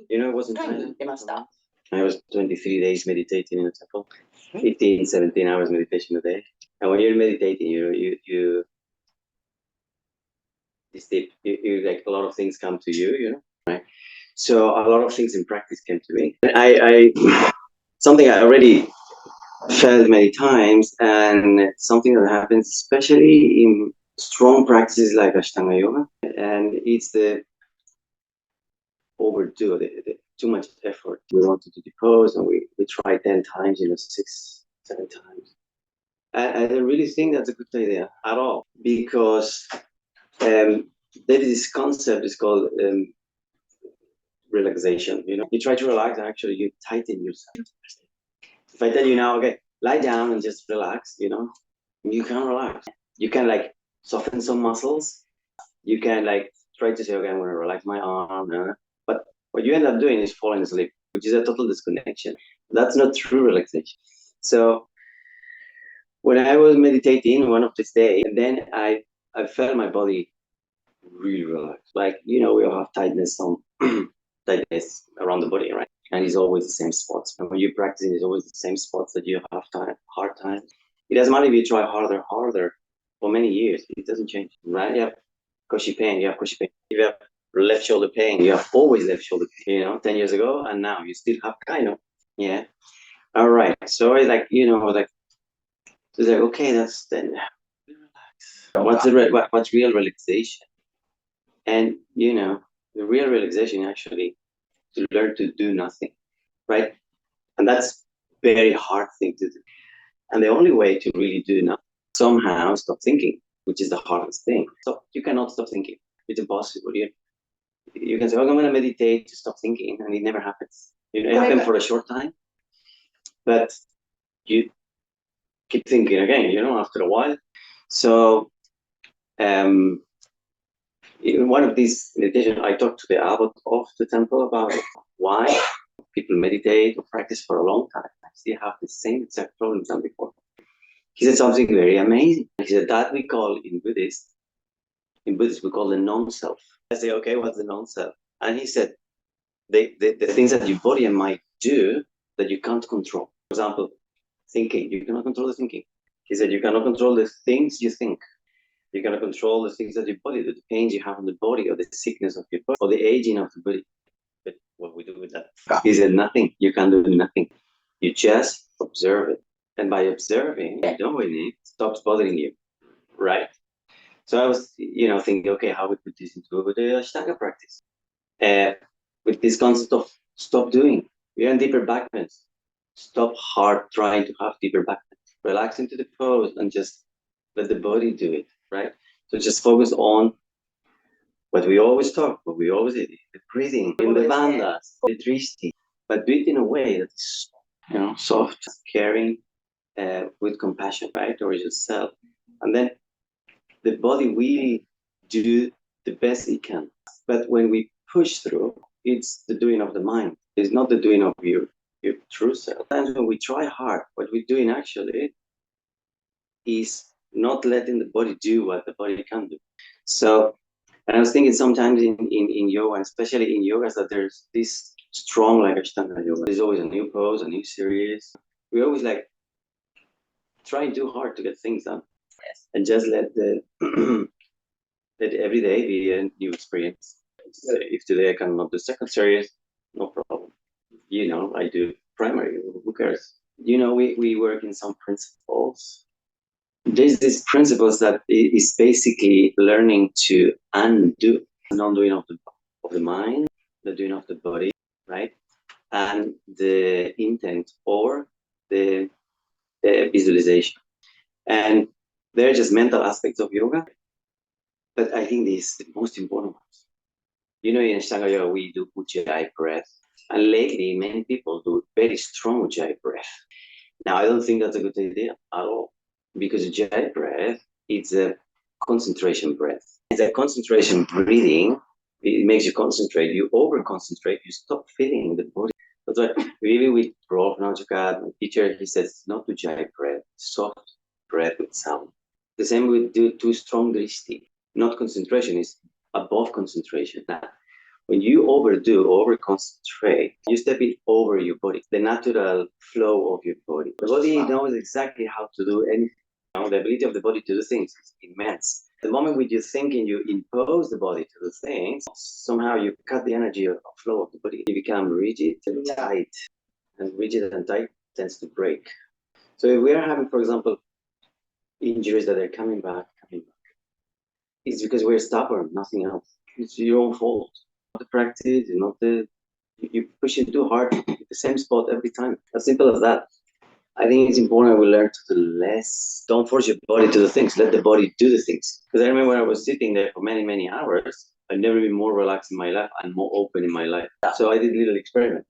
You know, it wasn't タイに行 Thailand. ってました。 I was 23 days meditating in a temple, 15, 17 hours meditation a day. And when you're meditating, you like a lot of things come to you, you know, right? So a lot of things in practice came to me. I something I already felt many times, and something that happens especially in strong practices like Ashtanga Yoga, and it's the overdo, too much effort. We wanted to depose, and we tried 10 times, you know, 6, 7 times. I don't really think that's a good idea at all, because there is this concept, it's called relaxation. You know, you try to relax, and actually you tighten yourself. If I tell you now, okay, lie down and just relax, you know, you can't relax. You can like soften some muscles. You can like try to say, okay, I'm going to relax my arm. But what you end up doing is falling asleep, which is a total disconnection. That's not true relaxation. So when I was meditating one of these days, and then I felt my body really relaxed. Like, you know, we all have tightness around the body, right? And it's always the same spots. And when you're practicing, it's always the same spots that you have hard time. It doesn't matter if you try harder for many years. It doesn't change, right? You have cushy pain, you have cushy pain. If you have left shoulder pain, you have always left shoulder pain, you know, 10 years ago, and now you still have kind of, yeah. All right. So it's like, you know, like, it's like, okay, that's then relax. What's real relaxation? And, you know, the real relaxation actually to learn to do nothing, right? And that's very hard thing to do. And the only way to really do nothing, somehow stop thinking, which is the hardest thing. So you cannot stop thinking. It's impossible. You can say, oh, I'm going to meditate to stop thinking, and it never happens. You know, it happens for a short time, but you keep thinking again, you know, after a while. So in one of these meditations, I talked to the abbot of the temple about why people meditate or practice for a long time. I still have the same exact problems than before. He said something very amazing. He said that we call in Buddhist, we call the non-self. I say, okay, what's the non-self? And he said, the things that your body might do that you can't control. For example, thinking, you cannot control the thinking. He said, you cannot control the things you think. You cannot control the things that your body do, the pains you have in the body, or the sickness of your body, or the aging of the body. But what we do with that? He said, nothing. You can do nothing. You just observe it. And by observing and knowing it, stops bothering you, right? So I was, you know, thinking, okay, how we put this into the Ashtanga practice? With this concept of stop doing. We're in deeper back bends. Stop hard trying to have deeper back bends. Relax into the pose and just let the body do it, right? So just focus on what we always talk, what we always did, the breathing, in the bandhas, the drishti, but do it in a way that's, you know, soft, caring, with compassion, right, towards yourself. And then the body really do the best it can. But when we push through, it's the doing of the mind. It's not the doing of your true self. Sometimes when we try hard, what we're doing actually is not letting the body do what the body can do. So, and I was thinking sometimes in yoga, especially in yogas, that there's this strong like Ashtanga yoga. There's always a new pose, a new series. We always like trying too hard to get things done. Yes. And just let let every day be a new experience. If today I cannot do second series, no problem. You know, I do primary. Who cares? You know, we work in some principles. There's these principles that is basically learning to undo, non-doing of the mind, the doing of the body, right? And the intent or the visualization. And they're just mental aspects of yoga. But I think this is the most important ones. You know, in Ashtanga Yoga, we do Ujjayi breath. And lately, many people do very strong Ujjayi breath. Now, I don't think that's a good idea at all. Because Ujjayi breath, it's a concentration breath. It's a concentration breathing. It makes you concentrate. You over-concentrate. You stop feeling the body. That's why really with Prof. Najakat, my teacher, he says, not Ujjayi breath, soft breath with sound. The same with do too strong drishti. Not concentration, is above concentration. Now, When you overdo, over concentrate, you step in over your body, the natural flow of your body. The body knows exactly how to do anything. The ability of the body to do things is immense. The moment when you think and you impose the body to do things, somehow you cut the energy of flow of the body. You become rigid and tight, and rigid and tight tends to break. So if we are having, for example, injuries that are coming back, it's because we're stubborn, nothing else. It's your own fault. Not the practice, not you push it too hard, the same spot every time. As simple as that. I think it's important we learn to do less. Don't force your body to do things. Let the body do the things. Because I remember when I was sitting there for many, many hours, I've never been more relaxed in my life and more open in my life. So I did a little experiment.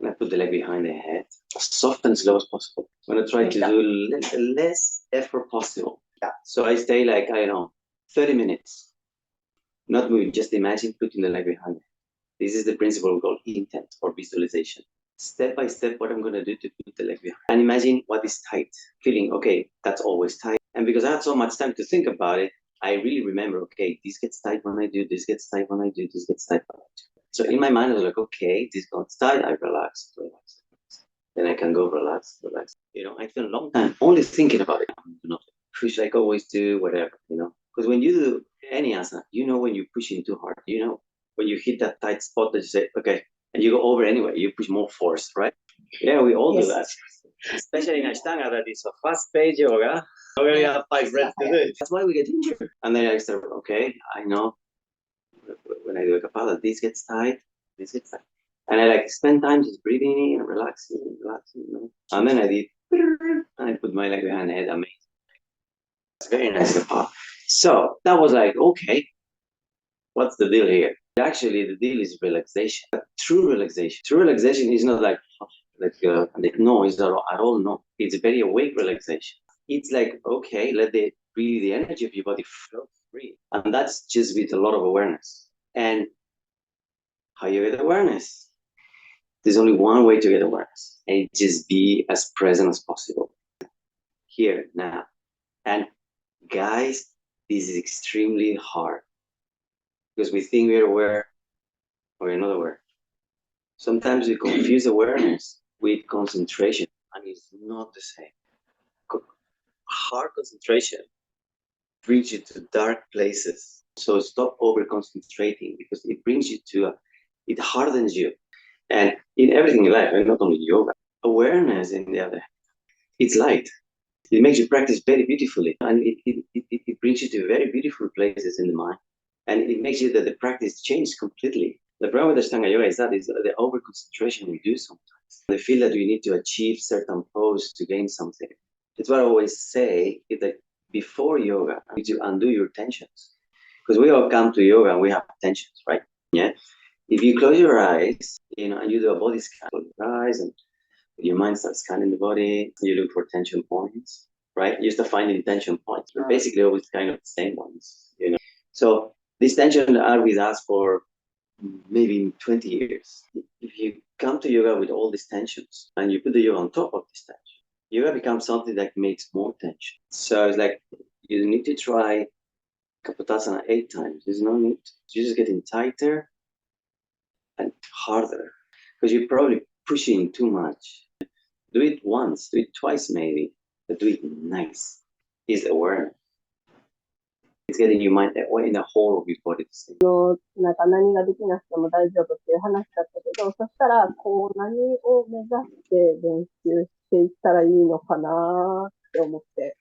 I put the leg behind the head, as soft and slow as possible. I'm going to try to do less effort possible. So I stay like, I don't know, 30 minutes. Not moving, just imagine putting the leg behind it. This is the principle called intent or visualization. Step by step, what I'm going to do to put the leg behind. And imagine what is tight. Feeling, okay, that's always tight. And because I had so much time to think about it, I really remember, okay, this gets tight when I do, this gets tight when I do, this gets tight when I do. So in my mind, I was like, okay, this gets tight, I relax. Then I can go relax. I spent a long time only thinking about it. Push like always do, whatever, Because when you do any asana, when you're pushing too hard, when you hit that tight spot that you say, okay, and you go over anyway, you push more force, right? Yeah, we all do that. Especially in Ashtanga, that is a fast-paced yoga. We only have 5 breaths to do it. That's why we get injured. And then I start, okay, I know when I do a kapala, this gets tight, this gets tight. And I spend time just breathing in, relaxing. And then I did, and I put my leg behind the head, amazing. It's very nice kapala. So that was like, okay, what's the deal here? Actually, the deal is relaxation. True relaxation. True relaxation is not like no, it's not at all. No, it's very awake relaxation. It's like, okay, let the energy of your body flow free, and that's just with a lot of awareness. And how you get awareness? There's only one way to get awareness, and just be as present as possible here now. And guys, this is extremely hard because we think we're aware or we're not aware. Sometimes we confuse awareness with concentration, and it's not the same. Hard concentration brings you to dark places. So stop over concentrating because it brings you it hardens you. And in everything in life, and not only yoga, awareness, in the other hand, it's light. It makes you practice very beautifully, and it brings you to very beautiful places in the mind. And it makes you that the practice changes completely. The problem with Ashtanga yoga is the over concentration we do sometimes. They feel that we need to achieve certain pose to gain something. It's what I always say, is that before yoga, you need to undo your tensions. Because we all come to yoga and we have tensions, right? Yeah. If you close your eyes, and you do a body scan, close your eyes, and your mind starts scanning the body, you look for tension points, right? You start finding tension points. They're basically always kind of the same ones, So these tensions are with us for maybe 20 years. If you come to yoga with all these tensions and you put the yoga on top of this tension, yoga becomes something that makes more tension. So it's like you need to try Kapotasana 8 times. There's no need. You're just getting tighter and harder because you're probably pushing too much. Do it once, do it twice maybe, but do it nice. Is awareness. It's getting your mind in the whole of your body. なんか何ができなくても大丈夫っていう話だったけど、そしたら、何を目指して練習していったらいいのかなって思って。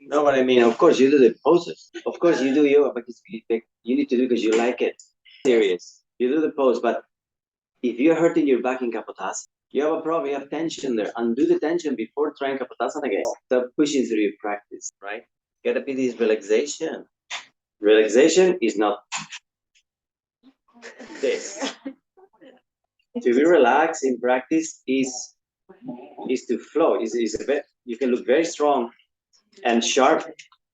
No, but I mean, of course, you do the poses. Of course, you do yoga, but you need to do because you like it. Serious. You do the pose, but if you're hurting your back in Kapotasana, you have a problem, you have tension there. Undo the tension before trying Kapotasana again. Stop pushing through your practice, right? You gotta be this relaxation. Relaxation is not this. To be relaxed in practice is to flow. You can look very strong and sharp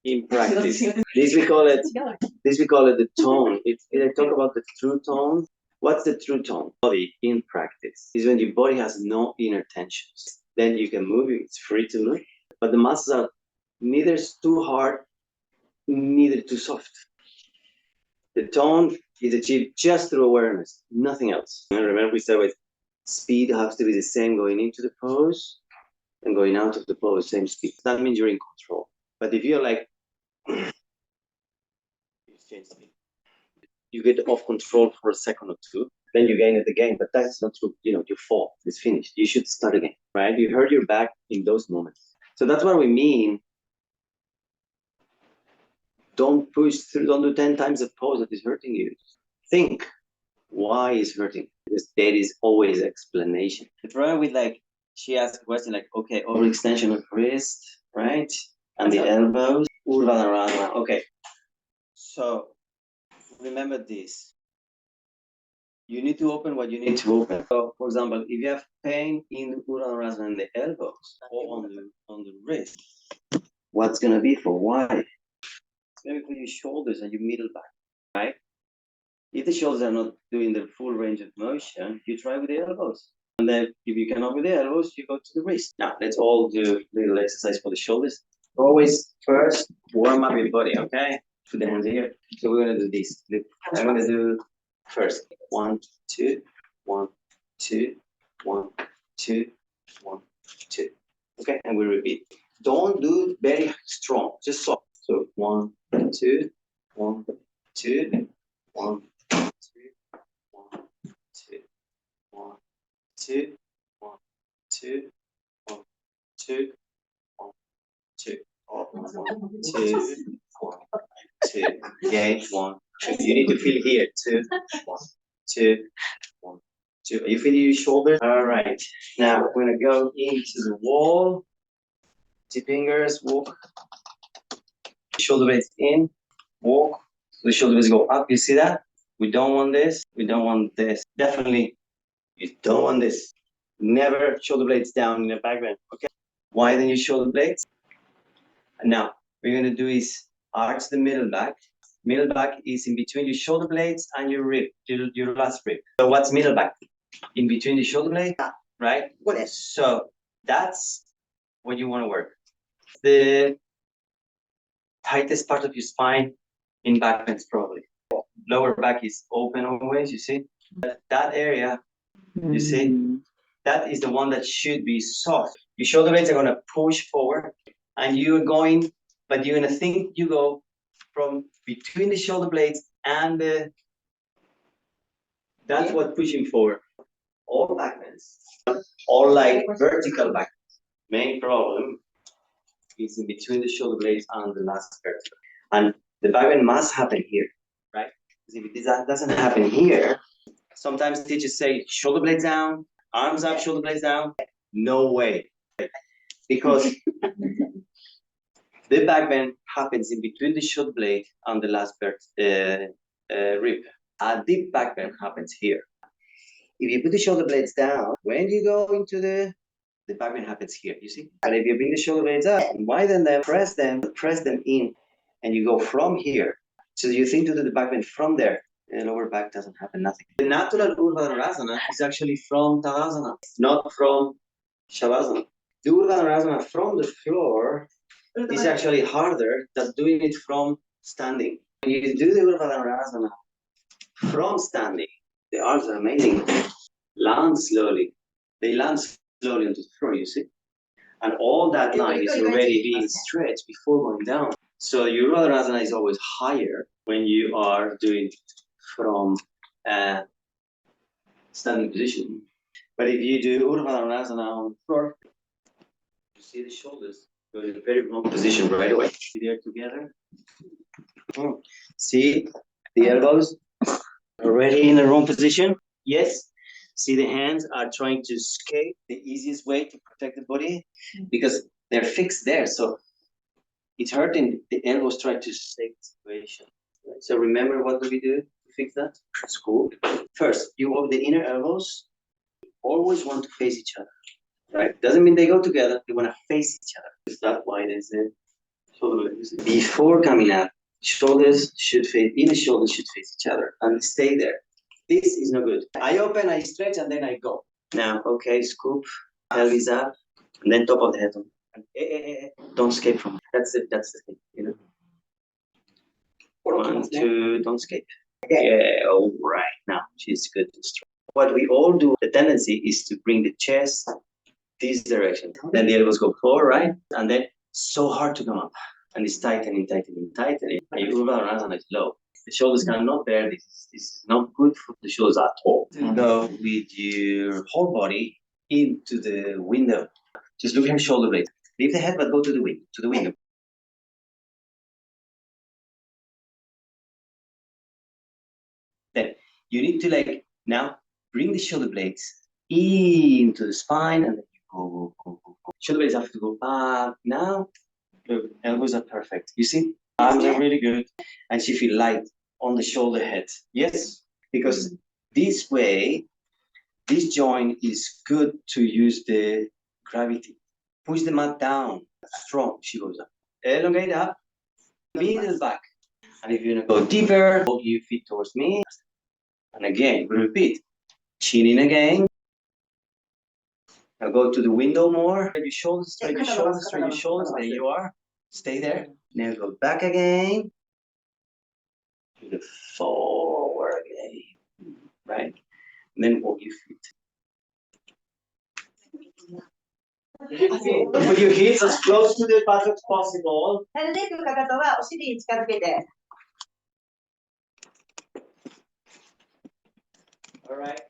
in practice. This we call it the tone. I talk about the true tone. What's the true tone? Body in practice is when your body has no inner tensions. Then you can move, it's free to move. But the muscles are neither too hard, neither too soft. The tone is achieved just through awareness, nothing else. And remember, we said with speed has to be the same going into the pose and going out of the pose, same speed. That means you're in control. But if you're like, you change speed, you get off control for a second or two, then you gain it again. But that's not true. You fall. It's finished. You should start again, right? You hurt your back in those moments. So that's what we mean. Don't push through. Don't do 10 times a pose that is hurting you. Think, why is hurting? Because there is always explanation. Try with she asked a question okay, overextension of wrist, right? And the elbows. Urdhva. Okay. So remember this. You need to open what you need to open. So, for example, if you have pain in the Urdhva and the elbows or on the wrist, what's gonna be for why? It's gonna be for your shoulders and your middle back, right? If the shoulders are not doing the full range of motion, you try with the elbows. And then if you cannot with the elbows, you go to the wrist. Now, let's all do a little exercise for the shoulders. Always first warm up your body, okay? Put the hands here. So we're gonna do this. I'm gonna do first 1, 2, 1, 2, 1, 2, 1, 2. Okay, and we repeat. Don't do very strong, just soft. So 1, 2, 1, 2, 1, 2, 1, 2, 1, 2, 1, 2, 1, 2, 1, 2, 1, 2, 1, 2. Okay, 1, 2. You need to feel here. 2, 1, 2, 1, 2. Are you feeling your shoulders? All right. Now we're gonna go into the wall. 2 fingers, walk. Shoulder blades in, walk. So the shoulder blades go up. You see that? We don't want this. We don't want this. Definitely, you don't want this. Never shoulder blades down in the back bend. Okay. Widen your shoulder blades. And now, what we're gonna do is arch the middle back. Middle back is in between your shoulder blades and your rib, your last rib. So what's middle back? In between the shoulder blades, right? So that's what you want to work. The tightest part of your spine in back bends probably. Lower back is open always, you see? That area, you see? That is the one that should be soft. Your shoulder blades are gonna push forward and you're going, but you're gonna think you go from between the shoulder blades and that's what pushing forward. All back bends, all vertical back bends. Main problem is in between the shoulder blades and the last vertebra. And the back bend must happen here, right? Because if it doesn't happen here, sometimes teachers say shoulder blades down, arms up, shoulder blades down. No way. Because the back bend happens in between the shoulder blade and the last rib. A deep back bend happens here. If you put the shoulder blades down, when you go into the back bend happens here, you see? And if you bring the shoulder blades up, widen them, press them in, and you go from here. So you think to do the back bend from there, the lower back doesn't happen, nothing. The natural Urdhva is actually from Tadasana, not from Shavasana. The Urdhva from the floor is actually harder than doing it from standing. When you do the Urdhva from standing, the arms are amazing. Land slowly. They land slowly onto the floor, you see? And all that line is already being stretched before going down. So your Urdhva is always higher when you are doing from standing position. But if you do Urdhva on the floor, you see the shoulders go in a very wrong position right away. They're together. See the elbows already in the wrong position. Yes. See the hands are trying to escape. The easiest way to protect the body because they're fixed there. So it's hurting. The elbows try to save the situation. Right? So remember what do we do to fix that? It's cool. First, you walk the inner elbows. Always want to face each other. Right? Doesn't mean they go together. They want to face each other. Is that why there's a shoulder? Before coming out, shoulders should face. Inner shoulders should face each other and stay there. This is no good. I open, I stretch, and then I go. Now, okay, scoop, pelvis up, and then top of the head. Don't escape from it. That's the thing, you know. 1, 2, don't escape. Yeah, all right. Now she's good and strong. What we all do, the tendency is to bring the chest this direction. Then the elbows go forward, right? And then so hard to come up. And it's tightening, tightening, tightening. And you move around and it's low. The shoulders cannot bear this. This is not good for the shoulders at all. Go with your whole body into the window. Just look at your shoulder blades. Leave the head, but go to the window. Then you need to now bring the shoulder blades into the spine and then you go. Shoulder blades have to go back. Now, look, elbows are perfect. You see? Arms are really good. And she feel light on the shoulder head. Yes? Because this way, this joint is good to use the gravity. Push the mat down. Strong. She goes up. Elongate up. Middle back. And if you want to go deeper, hold your feet towards me. And again, repeat. Chin in again. Now go to the window more. Spread your shoulders, spread your shoulders, spread your shoulders. There you are. Stay there. Now go back again. To the forward again. Right? And then walk your feet. Put your hips as close to the butt as possible. なるべくかかとはお尻に近づけて。Alright.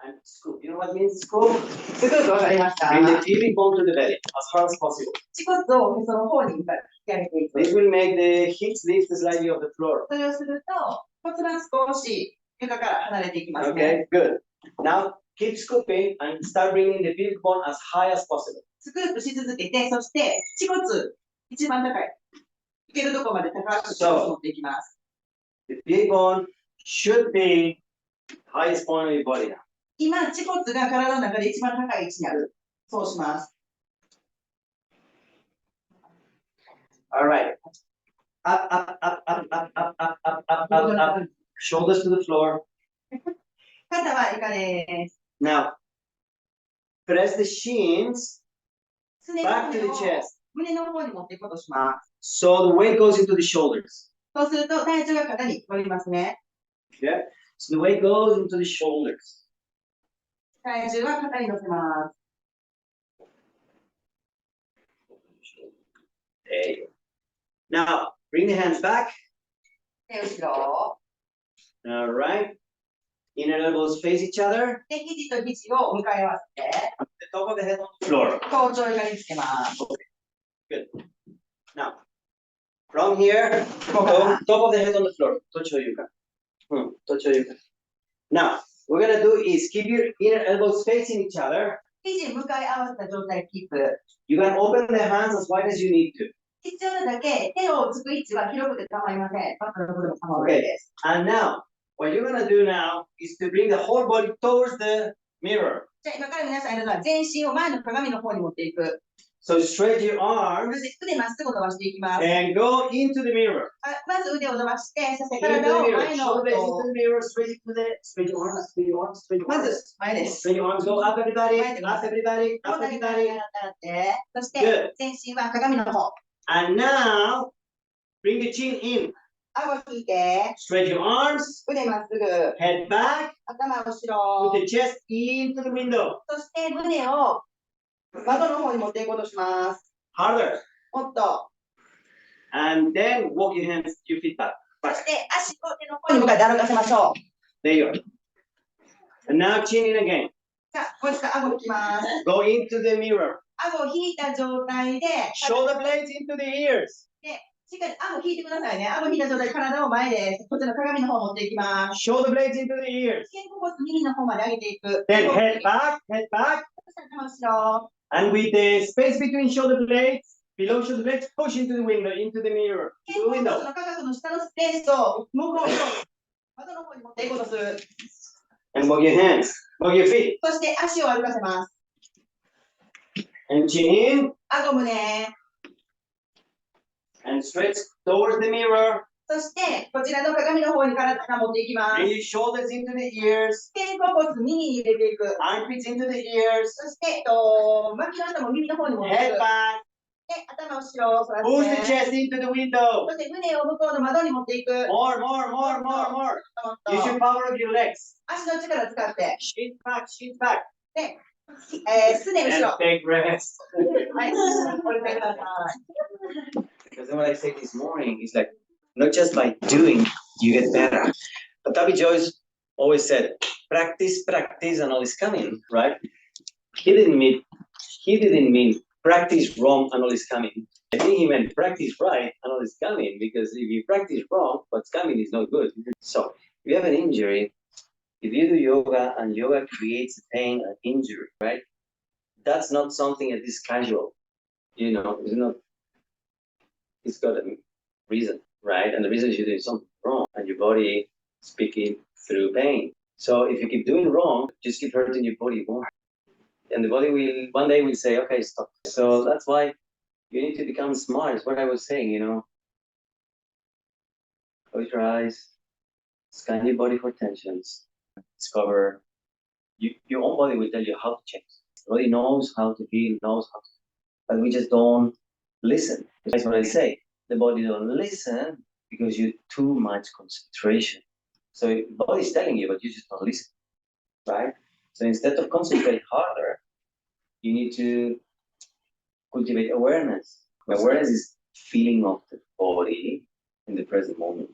And scoop. You know what means scoop? すごくわかりました。 Bring the pelvic bone to the belly as far as possible. 恥骨をへその方に引き上げていく。 This will make the hips lift slightly off the floor. それをすると骨盤少し床から離れていきますね。 Okay, good. Now keep scooping and start bringing the pelvic bone as high as possible. スクープし続けて、そして恥骨一番高い。いけるところまで高く持っていきます。 The pelvic bone should be highest point of your body now. 今、恥骨が体の中で一番高い位置にある。そうします。Alright. Up, up, up, up, up, up, up, up, up, up, up. Shoulders to the floor. 肩は床です。Now, press the shins すね back の to the 骨を chest. 胸の方に持っていこうとします。 So the weight goes into the shoulders. そうすると体重が肩に乗りますね。 Yeah? So the weight goes into the shoulders. 体重は肩に乗せます。 There you go. Now, bring the hands back. で、後ろ。 Alright. Inner elbows face each other. で、肘と肘を向かい合わせて、 The top of the head on the floor. 頭頂床につけます。 Good. Now, from here, go top of the head on the floor. Tocho yuka. Tocho yuka. Now, what we're gonna do is keep your inner elbows facing each other. 肘向かい合わせた状態キープ。 You can open the hands as wide as you need to. 必要なだけ手をつく位置は広くて構いません。バックの部分も構わないです。 And now, what you're gonna do now is to bring the whole body towards the mirror. じゃあ今から皆さんやるのは全身を前の鏡の方に持っていく。 So stretch your そ arms して腕まっすぐ伸ばしていきます。 and go into the mirror. まず腕を伸ばして、そして Into the 体を mirror. 前の Shoulder blades into the mirror. Stretch your arms. Stretch your arms. Stretch your arms. Stretch your ま arms. ず前です。 Stretch your arms. Go up everybody. Up everybody. こ Up うなりながら everybody. やってそして全身は鏡の方。 And now, bring the chin in. 顎引いて、 Stretch your arms. 腕まっすぐ、 Head back. 頭後ろ。 Put the chest into the window. そして胸を窓の方に持っていこうとします。 Harder. もっと。 And then walk your hands, your feet back. そして足を手の方に向かって歩かせましょう。 There you are. And now chin in again. さあ、もう一回顎引きます。 Go into the mirror. 顎を引いた状態で、 Shoulder blades into the ears. しっかり顎引いてくださいね。顎引いた状態で体を前です。こっちの鏡の方を持っていきます。 Shoulder blades into the ears. 肩甲骨耳の方まで上げていく。 Then head back, head back. そしたら後ろ。 And with the space between shoulder blades, below shoulder blades, push into the window, into the mirror, 肩 to 甲 the 骨 window. のかかとの下のスペースを向こうに窓の方に持っていこうとする。 And walk your hands, walk your feet. そして足を歩かせます。 And chin in, 顎胸。 and stretch towards the mirror. そしてこちらの鏡の方に体が持っていきま Bring す。 your shoulders into the ears, 肩甲骨耳に入れていく。 armpits into the ears, そして、巻きの下も耳の方に持ってい head く。 back, で、頭を後ろを反ら Push せ the て、 chest into the window. そして胸を向こうの窓に持っていく。 More, more, more, more, more. もっと Use your power of your legs. 足の力を使って、 Shin back, shin back. で、すね後 And ろ。 take rest. はい、これでください。 Because what I said this morning is like, not just by doing, you get better. But Tavi Joyce always said, practice, practice, and all is coming, right? He didn't mean practice wrong and all is coming. I think he meant practice right and all is coming, because if you practice wrong, what's coming is not good. So if you have an injury, if you do yoga and yoga creates pain and injury, right? That's not something that is casual. You know, it's got a reason, right? And the reason is you're doing something wrong and your body speaking through pain. So if you keep doing wrong, just keep hurting your body more. And the body will, one day will say, okay, stop. So that's why you need to become smart. It's what I was saying, you know. Close your eyes, scan your body for tensions, discover, your own body will tell you how to change. The body knows how to heal, knows how to, but we just don't listen. That's what I say. The body don't listen because you too much concentration. So the body is telling you, but you just don't listen, right? So instead of concentrate harder, you need to cultivate awareness. Awareness is feeling of the body in the present moment.